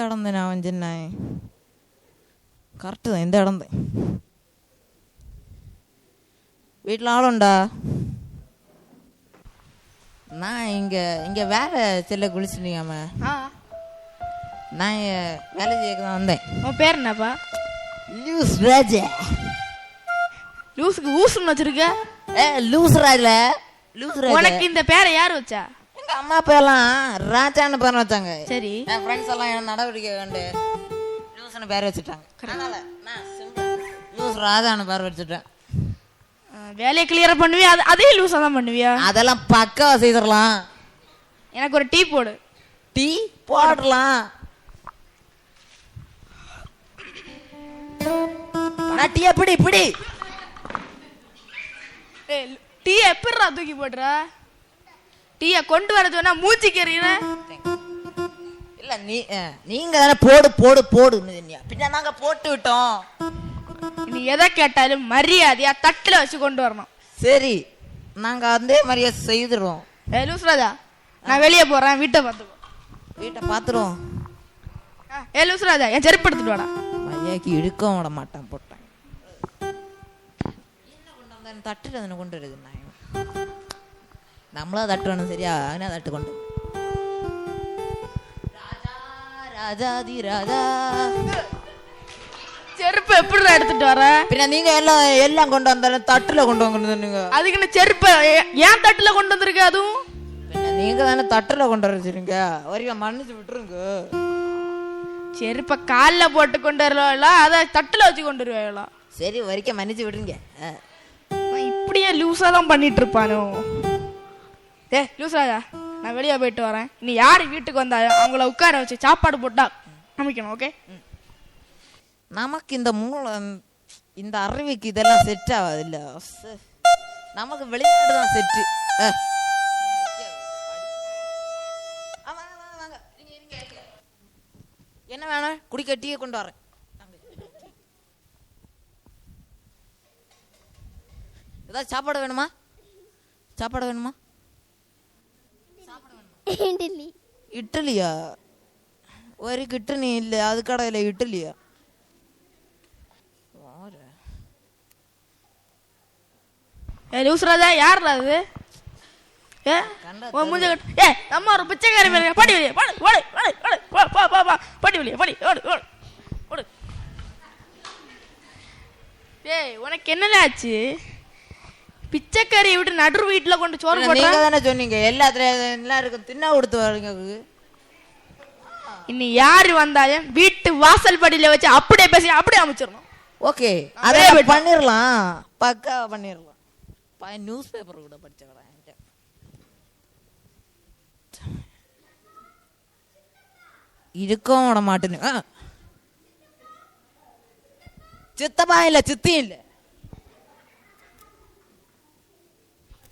இடம் தான் அவன் சின்ன கரெக்டு தான். இந்த இடம் தான். வீட்டில் ஆளுண்டா? நான் இங்கே வேலை செல்ல குளிச்சுட்டீங்கம்மா. நான் வேலை செய்ய தான் வந்தேன். உன் பேர் என்னப்பா? லூஸ் ராஜா. லூஸுக்கு ஊசுன்னு வச்சிருக்க? லூஸ் ராஜா. லூஸ் ராஜா. உனக்கு இந்த பேரை யார் வச்சா? எங்க அம்மா அப்பா எல்லாம் ராஜான்னு பேர் வச்சாங்க. சரி. என் ஃப்ரெண்ட்ஸ் எல்லாம் என் நடவடிக்கை கண்டு லூஸ்னு பேர் வச்சுட்டாங்க. அதனால நான் லூஸ் ராஜான்னு பேர் வச்சுட்டேன். வேலையை கிளியர் பண்ணுவியா? அதே லூஸா தான் பண்ணுவியா? அதெல்லாம் பக்காவா செய்திடலாம். எனக்கு ஒரு டீ போடு. டீ போடலாம். டீ எப்படி இப்படி டீ எப்படிடா தூக்கி போடுற? டீயை கொண்டு வர சொன்னா மூச்சிக்கு எறிகிற. இல்ல நீங்க தானே போடு போடு போடு பின்ன நாங்க போட்டு விட்டோம். நீ எதை கேட்டாலும் மரியாதையா தட்டுல வச்சு கொண்டு வரணும். சரி, நாங்க அதே மாதிரியா செய்துடுவோம். லூஸ்ராஜா, நான் வெளியே போறேன், வீட்டை பார்த்துக்கோ. வீட்டை பார்த்துருவோம். லூஸ்ராஜா, என் செருப்பு எடுத்துட்டு வாடா. ஐயாக்கு இழுக்க விட மாட்டேன் போட்டேன். தட்டுல தானே கொண்டு வருது. நம்மளா தட்டு வேணும். சரியா? என்ன தட்டு கொண்டு ராஜா ராஜாதி ராஜா. செருப்பு எப்படி எடுத்துட்டு வர? பின்ன நீங்க எல்லாம் கொண்டு வந்தாலும் தட்டுல கொண்டு வந்து. அதுக்கு செருப்பு ஏன் தட்டுல கொண்டு வந்திருக்க? அதுவும் பின்ன நீங்க தானே தட்டுல கொண்டு வச்சிருங்க. வரைக்கும் மன்னிச்சு விட்டுருங்க. செருப்ப காலில் போட்டு கொண்டு வரல, அதை தட்டுல வச்சு கொண்டு வருவாங்களா? சரி, வரைக்கும் மன்னிச்சு விட்டுருங்க. இப்படியே லூஸா தான் பண்ணிட்டு இருப்பானோ. லூஸ்ராஜா, நான் வெளியே போயிட்டு வரேன். நீ யாரு வீட்டுக்கு வந்தாலும் அவங்கள உட்கார வச்சு சாப்பாடு போட்டா சமைக்கணும். ஓகே? நமக்கு இந்த இந்த அறிவுக்கு இதெல்லாம் செட் ஆகாது. இல்ல, நமக்கு வெளிநாடு தான் செட்டு. என்ன வேணும்? குடிக்க டீயை கொண்டு வரேன். ஏதாவது சாப்பாடு வேணுமா? சாப்பாடு வேணுமா? இட்லியா? ஒரு கிட்டனி இல்ல, அது கடையில இட்லியா? லூஸ்ராஜா, யாருடா அது? நம்ம ஒரு பிச்சைக்காரி மேல படி வெளியே படி வெளியே படி. உனக்கு என்னல ஆச்சு? பிச்சைக்காரியை விட்டு நடு வீட்டுல கொண்டு சோறு போட்டு சொன்னீங்க. எல்லாருக்கும் தின்னா கொடுத்து வரீங்க. இன்னி யாரு வந்தாலும் வீட்டு வாசல் படியில வச்சு அப்படியே பேசி அப்படியே அமைச்சிடணும். ஓகே, அதே பண்ணிடலாம். பக்கா பண்ணிடலாம். நியூஸ் பேப்பர் கூட படிச்சவங்க இருக்கும் விட மாட்டேன்னு. சித்தப்பா இல்ல, சித்தி இல்ல.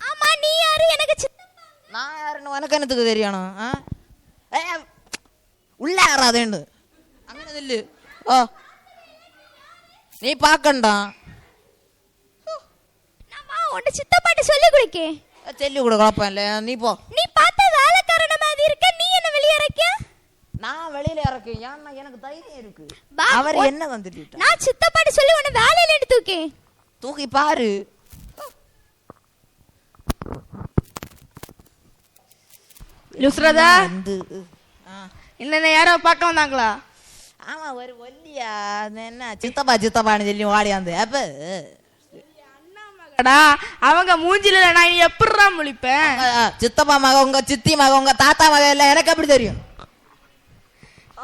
ஆமா, நீ யாரு? எனக்கு நான் யாருன்னு உனக்கு என்னத்துக்கு தெரியணும்? உள்ள யாராதேன்னு அங்கே இல்லு. ஓ, நீ பாக்கண்டா. உன்னை சித்தப்பாட்ட சொல்லி கொடுக்க. சொல்லி கொடு, குழப்பம் இல்ல. நீ போ. நீ பார்த்த வேலைக்காரன மாதிரி இருக்க. நீ என்ன வெளிய இறக்க? நான் வெளியில இறக்கேன். ஏன்னா எனக்கு தைரியம் இருக்கு. அவர் என்ன வந்துட்டு? நான் சித்தப்பாட்ட சொல்லி உன்னை வேலையில எடுத்து தூக்கி தூக்கி பாரு. லூஸ்ராஜா, என்ன யாரோ பார்க்க வந்தாங்களா? ஆமா, ஒரு ஒல்லியா என்ன சித்தப்பா சித்தப்பான்னு சொல்லி ஓடியாந்து. அப்ப அவங்க மூஞ்சில நான் எப்படிடா முழிப்பேன்? சித்தப்பா மக, உங்க சித்தி மக, உங்க தாத்தா மக எல்லாம் எனக்கு எப்படி தெரியும்?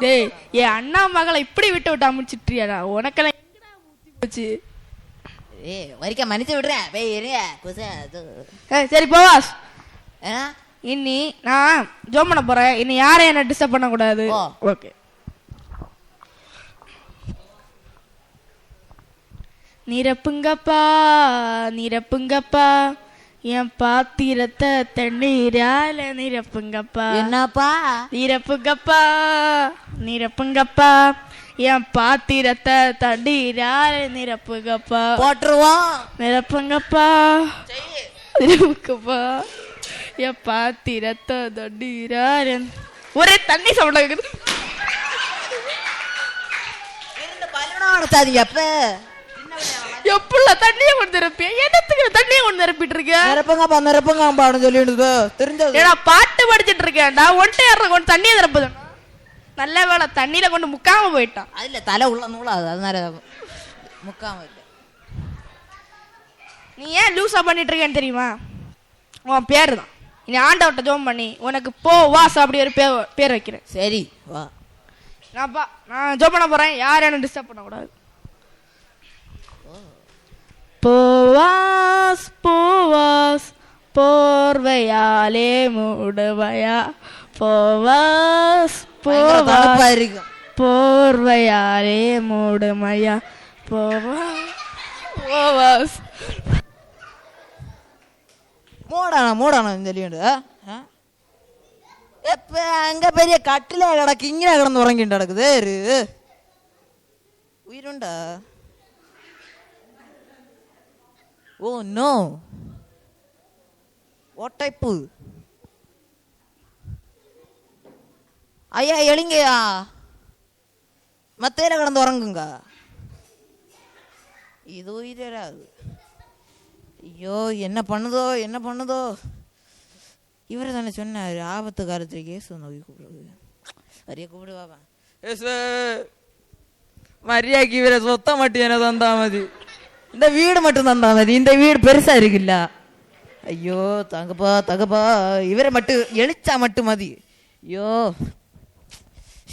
டேய், என் அண்ணா மகளை இப்படி விட்டா முடிச்சிட்டியாடா? உனக்கெல்லாம் போச்சு. வரிக்க மன்னிச்சு விடுறேன். சரி போவாஸ், இன்னி நான் ஜோம் பண்ண போறேன். இன்னி யாரையும் என்ன டிஸ்டர்ப் பண்ண கூடாது. ஓகே? நிரப்புங்கப்பா நிரப்புங்கப்பா, என் பாத்திரத்தை தண்ணீரால நிரப்புங்கப்பா. என்னப்பா? நிரப்புங்கப்பா நிரப்புங்கப்பா, என் பாத்திரத்தை தண்ணீரால நிரப்புங்கப்பா. போட்டுருவோம். நிரப்புங்கப்பா நிரப்புங்கப்பா, என் பாத்திரத்தை தண்ணீரால. ஒரே தண்ணி சவுண்ட். உடைச்சாதீங்க அப்ப. எப்பள்ள தண்ணியை கொண்டு நிரப்பேன், என்னத்துக்கு தண்ணியை கொண்டு நிரப்பிட்டு இருக்கேன்? நிரப்புங்க சொல்லிட்டு தெரிஞ்சது. ஏன்னா பாட்டு படிச்சிட்டு இருக்கேன்டா, ஒன்ட்டை ஏற கொண்டு தண்ணியை நிரப்புது. நல்ல வேலை தண்ணியில கொண்டு முக்காம போயிட்டான். அதுல தலை உள்ள நூலாது, அதனால முக்காம இல்லை. நீ ஏன் லூஸா பண்ணிட்டு இருக்கேன்னு தெரியுமா? உன் பேரு தான். நீ ஆண்டவட்ட ஜோம் பண்ணி உனக்கு போ வாஸ் அப்படி ஒரு பேர் வைக்கிறேன். சரி வா. நான் ஜோம் பண்ண போறேன், யாரும் என்ன டிஸ்டர்ப் பண்ணக்கூடாது. போவாஸ் போவாஸ் போர்வையாலே மூடுவையா, போவாஸ் போவாஸ் போர்வையாலே மூடுமையா, போவாஸ் மூடானா சொல்லிண்டு. எப்ப அங்க பெரிய கட்டில கிடக்கு, இங்கே கிடந்து உறங்கிட்டு கிடக்குது. உயிருண்டா? ஓ நோ, ஒட்டைப்பு. ஐயா எளிங்கயா, மத்தையில கிடந்து உறங்குங்க. இது உயிராது. ஐயோ என்ன பண்ணுதோ. இவரை தானே சொன்னார் ஆபத்து காலத்தில் கேசு வந்து கூப்பிடுறது. நிறைய கூப்பிடுவாப்பா. மரியாதைக்கு இவரை சொத்த மட்டும் என்ன தந்தா மதி, இந்த வீடு மட்டும் தந்தா மதி. இந்த வீடு பெருசா இருக்குல்ல. ஐயோ தங்கப்பா இவரை மட்டும் எழுச்சா மட்டும் மதி. ஐயோ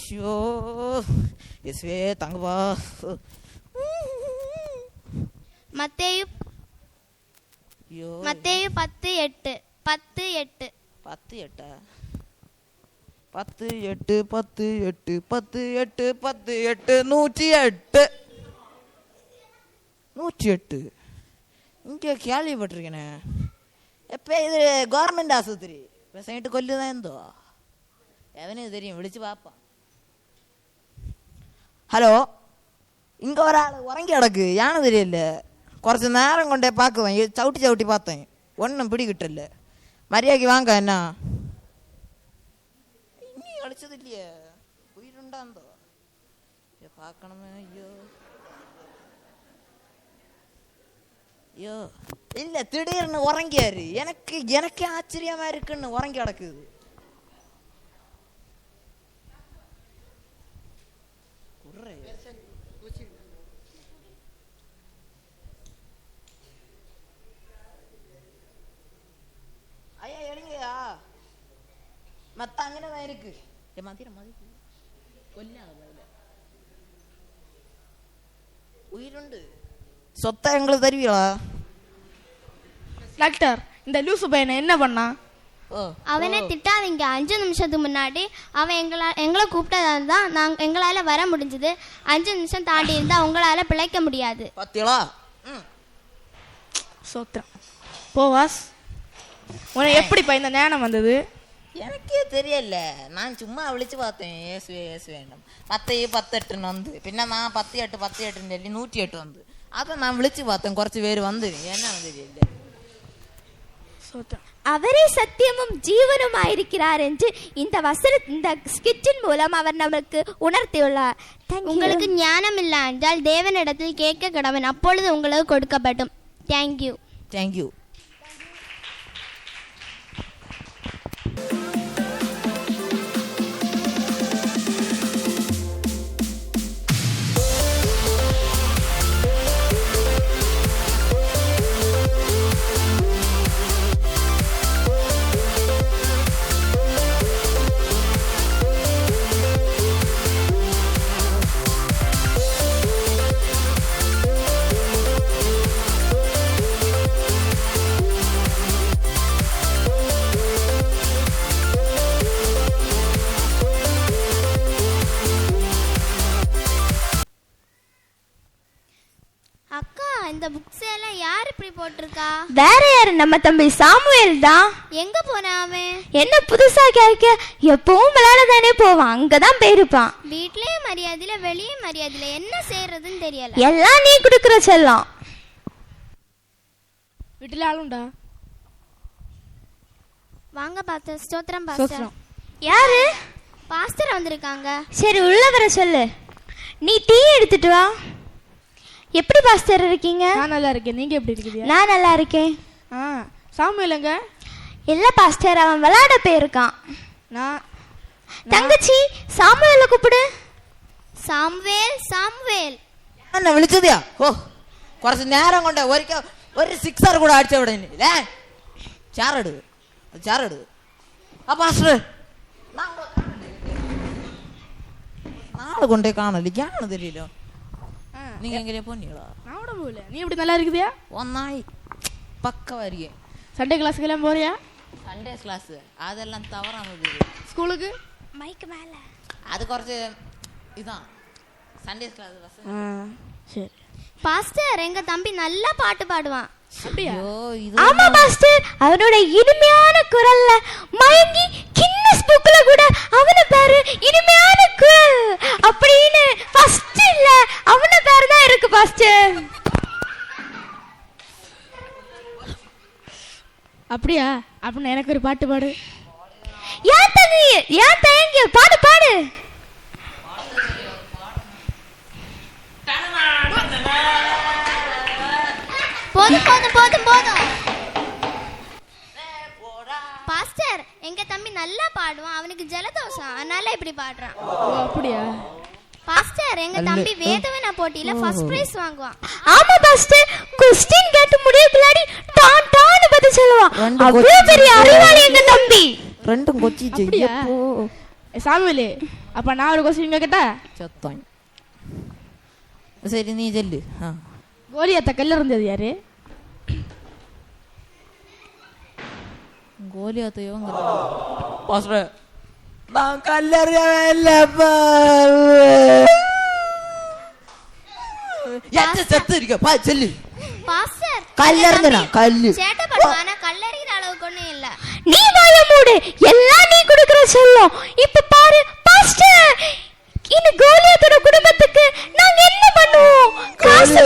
ஷோ எஸ்வே தங்கப்பா. மத்தேயு 10:8 10:8 10:8 108 இங்கே கேள்விப்பட்டிருக்கேனே. எப்போ இது கவர்மெண்ட் ஆஸ்பத்திரி பேசிட்டு கொல்லுதான் எந்தோ எவனுக்கு தெரியும், விളിச்சு பார்ப்பான். ஹலோ, இங்கே ஒரு ஆள் உறங்கி கிடக்கு, யானை தெரியல. കുറച്ച് നേരം കൊണ്ടേ പാക്കുவேன், ചവിട്ടി பார்த்தேன், ஒன்றும் பிடிக்கிட்டல. மரியாதைக்கு வாங்க. என்ன இன்னி കളിച്ചது இல்லையே, உயிருண்டாந்தோ பார்க்கணுமே. ஐயோ இல்ல, திடீர்னு உறங்கியாரு. எனக்கு ஆச்சரியமா இருக்குன்னு உறங்கி கிடக்குது. ஐயா எழுங்கயா, மத்த அங்கனதான் இருக்கு. உயிருண்டு, சொத்தை எங்களுக்கு தருவீங்களா? டாக்டர், இந்த லூசு பையனை என்ன பண்ணா? அவனை திட்டாதீங்க. 5 நிமிஷத்துக்கு முன்னாடி அவன் எங்களை கூப்பிட்டதான் எங்களால வர முடிஞ்சது. 5 நிமிஷம் தாண்டி இருந்தா உங்களால பிழைக்க முடியாது. பாத்தீங்களா? சோத்ரம் போவாஸ், உனக்கு எப்படிப்பா இந்த ஞானம் வந்தது? எனக்கே தெரியல, நான் சும்மா விളിச்சு பார்த்தேன். ஏசு வேண்டாம் 10:8 வந்து, பின்ன நான் 10:8 சொல்லி 108 வந்து, அதை நான் விളിச்சு பார்த்தேன். കുറച്ച് பேர் வந்து என்ன தெரியல. அவரே சத்தியமும் ஜீவனுமாயிருக்கிறார் என்று இந்த ஸ்கிட்சின் மூலம் அவர் நமக்கு உணர்த்தியுள்ளார். உங்களுக்கு ஞானம் இல்லை என்றால் தேவனிடத்தில் கேட்க கடவன், அப்பொழுது உங்களுக்கு கொடுக்கப்படும். தேங்க்யூ. இந்த புக்ஸ் எல்லாம் யார் இப்படி போட்டிருக்கா? வேற யாரு, நம்ம தம்பி சாமுவேல் தான். எங்க போனா அவன்? என்ன புதுசா கேட்க? எப்பவும் விளையாட தானே போவான், அங்கதான் போயிருப்பான். வீட்லயே மரியாதையில வெளியே மரியாதையில என்ன செய்யறதுன்னு தெரியல. எல்லாம் நீ குடுக்கற செல்லம். வீட்டுல ஆளுண்டா? வாங்க பாஸ்டர். ஸ்தோத்திரம் பாஸ்டர். யாரு? பாஸ்டர் வந்திருக்காங்க. சரி உள்ள வர சொல்லு. நீ டீ எடுத்துட்டு வா. எப்படி பாஸ்டர் இருக்கீங்க? நான் நல்லா இருக்கேன். நீங்க எப்படி இருக்கீங்க? நான் நல்லா இருக்கேன். சாமுவேலுங்க? இல்ல பாஸ்டர், அவன் விளையாட போயிருக்கான். நான் தங்கச்சி சாமுவேல கூப்பிடு. சாம்வேல் சாம்வேல் என்ன விழிச்சதியா? ஓ കുറച്ച് നേരം കൊണ്ട് ഒരു സിക്സർ കൂടെ അടിച്ച ഇവിടെ ഇല്ലേ? ചാറെടു ആ പാസ്റ്റർ നാളെ കൊണ്ടേ കാണല്ലേ, ഞാണ് തരില്ലോ. நீங்க எங்கேயே போனீங்களா? நான் கூட போகல. நீ எப்படி நல்லா இருக்குதியா? ஒன்னாய் பக்கவாரியே. சண்டே கிளாஸுக்கெல்லாம் போறியா? சண்டே கிளாஸ் அதெல்லாம் தவறானது. ஸ்கூலுக்கு மைக்கு மேல அது കുറച്ച് இதான் சண்டே கிளாஸ். சரி. பாஸ்டர் எங்க தம்பி நல்லா பாட்டு பாடுவான். அப்படியா? ஆமா பாஸ்டர், அவனோட இனிமையான குரல்ல மயங்கி கின்னஸ் புக்ல கூட அவன பேரு இனிமையான குரல் அப்படின்னு ஃபர்ஸ்ட் இல்ல அவன பேரு தான் இருக்கு பாஸ்டர். அப்படியா? அப்படின்னா எனக்கு ஒரு பாட்டு பாடு. ஏன் தயங்கி பாடு பாடு. போதும் போதும் போதும் போதும். பாஸ்டர் எங்க தம்பி நல்லா பாடுவான், அவனுக்கு ஜலதோஷம் அதனால இப்படி பாடுறான். அப்படியா? பாஸ்டர் எங்க தம்பி வேதவன போட்டியில ஃபர்ஸ்ட் பிரைஸ் வாங்குவான். ஆமா பாஸ்டர், क्वेश्चन கேட்டு முடியக்குள்ளாடி டான் டான் பதில் சொல்லுவான். அவ்வளவு பெரிய அறிவாளி எங்க தம்பி. ரெண்டும் கொச்சி அப்படியா? சாமுவேலே, அப்ப நான் ஒரு क्वेश्चन கேட்டா சத்தாய். சரி நீ சொல்லு. கோலியாத்த கல்ல இருந்தது யாரு? கோலியாத்த இவங்க. பாஸ்டர் நான் கல்லறியவே இல்லப்பா. எச்ச செத்து இருக்க பா சொல்லு. பாஸ்டர் கல்லறிந்தனா கல்லு. சேட்டை பண்ணுவானா? கல்லறிகிற அளவுக்கு ஒண்ணும் இல்ல. நீ வாய மூடு, எல்லாம் நீ கொடுக்கிற செல்லம். இப்ப பாரு பாஸ்டர், இந்த கோலியாத்தோட குடும்பத்துக்கு நாங்க என்ன பண்ணுவோம்? காசு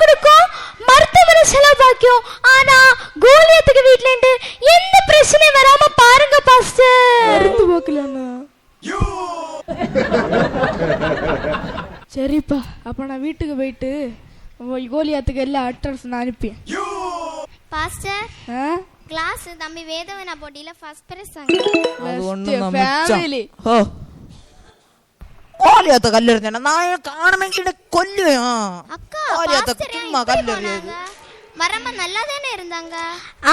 கொடுக்கும், மருத்துவமனை செலவு பாக்கியம். ஆனா கோலியாத்துக்கு வீட்ல இருந்து எந்த பிரச்சனையும் வராம பாருங்க பாஸ்டர். மருந்து போக்கலன்னா சரிப்பா. அப்ப நான் வீட்டுக்கு போயிட்டு கோலியாத்துக்கு எல்லா அட்ரஸ் நான் அனுப்பி. பாஸ்டர் கிளாஸ் தம்பி வேதவன போட்டியில ஃபர்ஸ்ட் பிரைஸ் ஃபேமிலி. கோலியாத்த கல்லறிஞ்சா நான் காணமெങ്കിൽ கொல்லுவேன். அக்கா கோலியாத்த பாஸ்டர் சும்மா கல்லறியாது. வரம்ப நல்லா தானே இருந்தாங்க.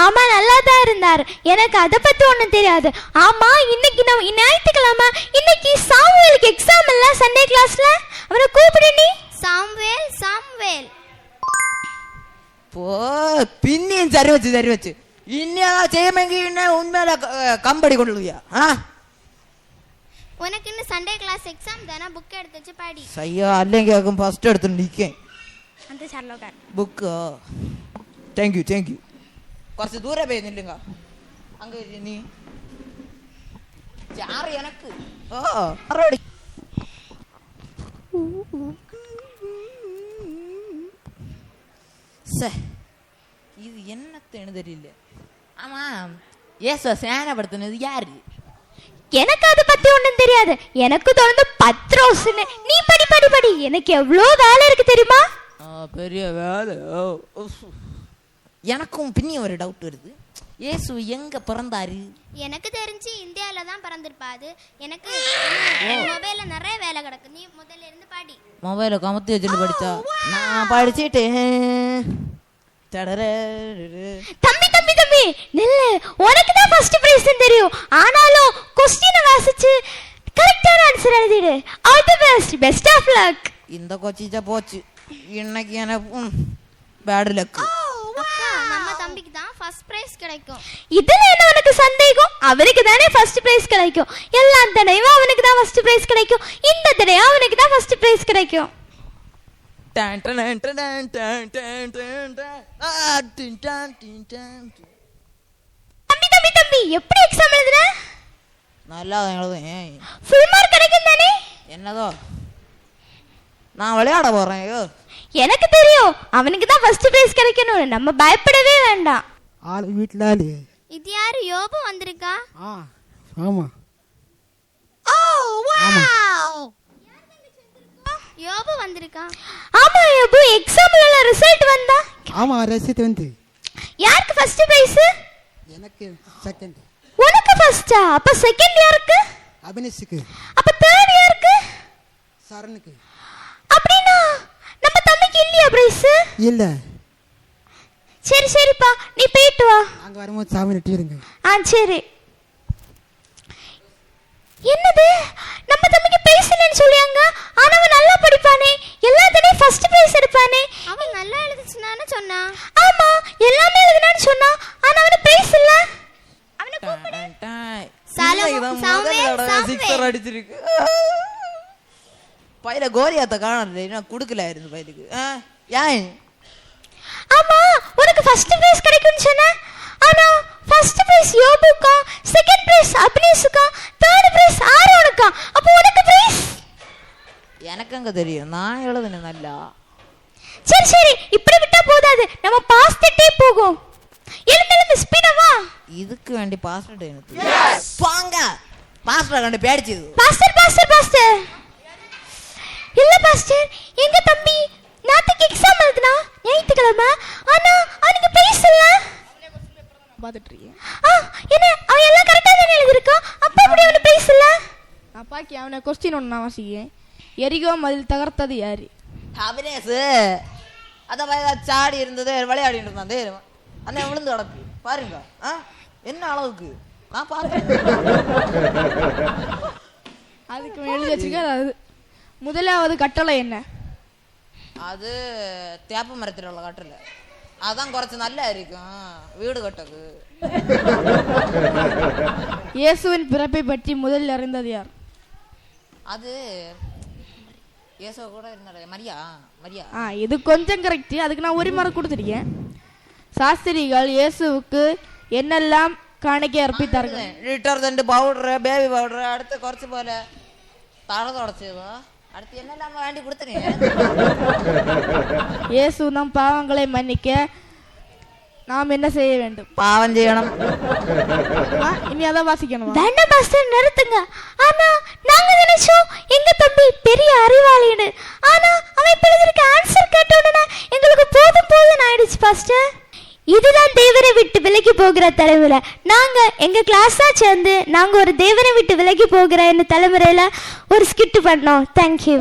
ஆமா நல்லா தான் இருந்தார். எனக்கு அத பத்தி ஒண்ணும் தெரியாது. ஆமா இன்னைக்கு நம்ம ஞாயிற்றுக்கிழமை, இன்னைக்கு சாமுவேலுக்கு எக்ஸாம் இல்ல சண்டே கிளாஸ்ல. அவரை கூப்பிடு நீ. சாம்வேல் சாம்வேல் போ പിന്നെയും ചരി വെച്ച് ഇനി ചെയ്യുമെങ്കിൽ ഉന്മേല കമ്പടി കൊള്ളുകയാ. உனக்கு இன்னும் சண்டே கிளாஸ் எக்ஸாம் தானே, புக் எடுத்து வச்சு படி. ஐயா അല്ലെങ്കിൽ ഫസ്റ്റ് എടുത്ത് നിൽക്കേ அந்த சார்ல உட்கார். ബുക്ക് താങ്ക് യു കുറച്ച് ദൂരെ പോയി നില്ലുങ്ക. அங்க நீ யாரு எனக்கு அரடி இது என்னன்னு தெரியல. ஆமா ஏசோ சேனப்படுத்தினது யாரு? எனக்கு அத பத்தி ஒண்ணும் தெரியாது. எனக்கு தொடர்ந்து பத்ரோஸ்னு. நீ படி. எனக்கு எவ்வளவு வேலை இருக்கு தெரியுமா? பெரிய வேலை. எனக்கும் பின்னியும் ஒரு டவுட் வருது. இயேசு எங்க பிறந்தாரு? எனக்கு தெரிஞ்சு இந்தியால தான் பிறந்திருப்பாரு. எனக்கு மொபைல்ல நிறைய வேலை கிடக்கு, நீ முதல்ல இருந்து படி. மொபைல கமத்தி வச்சுட்டு படிச்சா நான் படிச்சிட்டேன். தம்பி நில்லு. உனக்கு தான் ஃபர்ஸ்ட் பிரைஸ் தெரியும். ஆனாலும் क्वेश्चन வாசிச்சு கரெக்ட்டான ஆன்சர் எழுதிடு. All the best of luck. இந்த கொச்சிச்ச போச்சு இன்னைக்கு எனக்கு பேட் லக். அக்கா நம்ம தம்பிக்கு தான் ஃபர்ஸ்ட் பிரைஸ் கிடைக்கும். இதுல என்ன உனக்கு சந்தேகம்? அவனுக்கு தானே ஃபர்ஸ்ட் பிரைஸ் கிடைக்கும். எல்லா தடவையும் அவனுக்கு தான் ஃபர்ஸ்ட் பிரைஸ் கிடைக்கும். இந்த தடவை அவனுக்கு தான் ஃபர்ஸ்ட் பிரைஸ் கிடைக்கும். தம்பி எப்படி எக்ஸாம் எழுதுற? நல்லா எழுதுறேன். ஃபுல் மார்க் கிடைக்கும் தானே? என்னதோ நான் விளையாட போறேன். எனக்கு தெரியும் அவனுக்கு தான் ஃபர்ஸ்ட் பிரைஸ் கிடைக்கணும். நம்ம பயப்படவே வேண்டாம். ஆளு வீட்ல ஆளு. இது யாரு? யோபு வந்திருக்கா? ஆமா. ஓ வாவ். யோபு வந்திருக்கான். ஆமா யோபு, எக்ஸாம்ல ரிசல்ட் வந்தா? ஆமா ரிசல்ட் வந்து. யாருக்கு ஃபர்ஸ்ட் பிரைஸ்? எனக்கு செகண்ட். உனக்கு ஃபர்ஸ்டா? அப்ப செகண்ட் யாருக்கு? அபினேஷுக்கு. அப்ப தேர்ட் யாருக்கு? சரணுக்கு. அப்படினா நம்ம தம்பிக்கு இல்லையா பிரைஸ்? இல்ல. சரி சரிப்பா, நீ போயிட்டு வா. அங்க வரும்போது சாமி நட்டிருங்க. சரி. என்னது, நம்ம தம்பிக்கு பிரைஸ் இல்லைன்னு சொல்லியாங்க. ஆனா அவன் நல்லா படிப்பானே, எல்லாத்துலயும் ஃபர்ஸ்ட் பிரைஸ் எடுப்பானே. அவன் நல்லா எழுதுச்சுனானே சொன்னா. ஆமா, எல்லாமே எழுதுனான்னு சொன்னா. ஆனா அவனுக்கு பிரைஸ் இல்ல. அவனை கூப்பிடு. சிக்ஸர் அடிச்சிருக்கு. பையில கோரியாத்த காணல, நான் குடுக்கலாയിരുന്നു பையலுக்கு. ஏன்? ஆமா, உனக்கு ஃபர்ஸ்ட் பிரைஸ் கிடைக்கும்னு சொன்னா. ஆனா ஃபர்ஸ்ட் பிரைஸ் யோபுக்கா, செகண்ட் பிரைஸ் அபினேஷுக்கா, தேர்ட் பிரைஸ் ஆரோனுக்கா. அப்ப உனக்கு பிரைஸ்? எனக்கு அங்க தெரியும், நான் எழுதுனேன் நல்லா. சரி சரி, இப்படி விட்டா போதாது, நம்ம பாஸ்டே போகும். எழுந்து ஸ்பீடா வா. இதுக்கு வேண்டி பாஸ்டர் எனக்கு போங்க. பாஸ்டர் கண்டு பேடிச்சது. Pastor pastor pastor. இல்ல பாஸ்டர், எங்க தம்பி நாளைக்கு எக்ஸாம் எழுதுனா ஞாயிற்றுக்கிழமை. ஆனா அவனுக்கு பிரைஸ் இல்ல. பார்த்துட்டு இருக்கேன். என்ன, அவன் எல்லாம் கரெக்டா தானே எழுதிருக்கான். அப்ப அப்படி அவனுக்கு பிரைஸ் இல்ல? நான் பாக்கி அவனை கொஸ்டின் ஒன்று நான் வாசிக்கிறேன். எரிகோ மதில் தகர்த்தது யாரு? அபினேஷ். அதான் சாடி இருந்தது, விளையாடிட்டு இருந்தான். அண்ணன் விழுந்து கிடக்கு பாருங்க. என்ன அளவுக்கு நான் பார்த்தேன். அதுக்கு எழுதி வச்சிருக்காரு. அது முதலாவது கட்டளை என்ன? அது தேப்ப மரத்தில் உள்ள கட்டளை. அதான் குறைச்சு நல்லா இருக்கும் வீடு கட்டது. இயேசுவின் பிறப்பை பற்றி முதலில் அறிந்தது யார்? அது இயேசு கூட இருந்தாரு, மரியா. மரியா. இது கொஞ்சம் கரெக்ட். அதுக்கு நான் ஒரு மார்க் கொடுத்துருக்கேன். சாஸ்திரிகள் இயேசுவுக்கு என்னெல்லாம் காணிக்கை அர்ப்பித்தார்கள்? டிட்டர்ஜென்ட் பவுடரு, பேபி பவுடரு, அடுத்து குறைச்சி போல தலை தொடச்சதோ, அடுத்து என்னெல்லாம் வேண்டி கொடுத்துறீங்க. இயேசு நம் பாவங்களை மன்னிக்க நாம் என்ன செய்ய வேண்டும்? பாவம் செய்யணும். இனி அதான் வாசிக்கணும். வேண்டாம் பாஸ்டர், நிறுத்துங்க. ஆனா நாங்க நினைச்சோம் எங்க தம்பி பெரிய அறிவாளின்னு. ஆனா அவன் இப்ப எழுதிருக்க ஆன்சர் கேட்ட உடனே எங்களுக்கு போதும் போதும் ஆயிடுச்சு பாஸ்டர். இதுதான் தேவனை விட்டு விலகி போகிற தலைமுறை. நாங்க எங்க கிளாஸா சேர்ந்து நாங்க ஒரு தேவனை விட்டு விலகி போகிற இந்த தலைமுறையில ஒரு ஸ்கிட் பண்ணோம். தேங்க்யூ.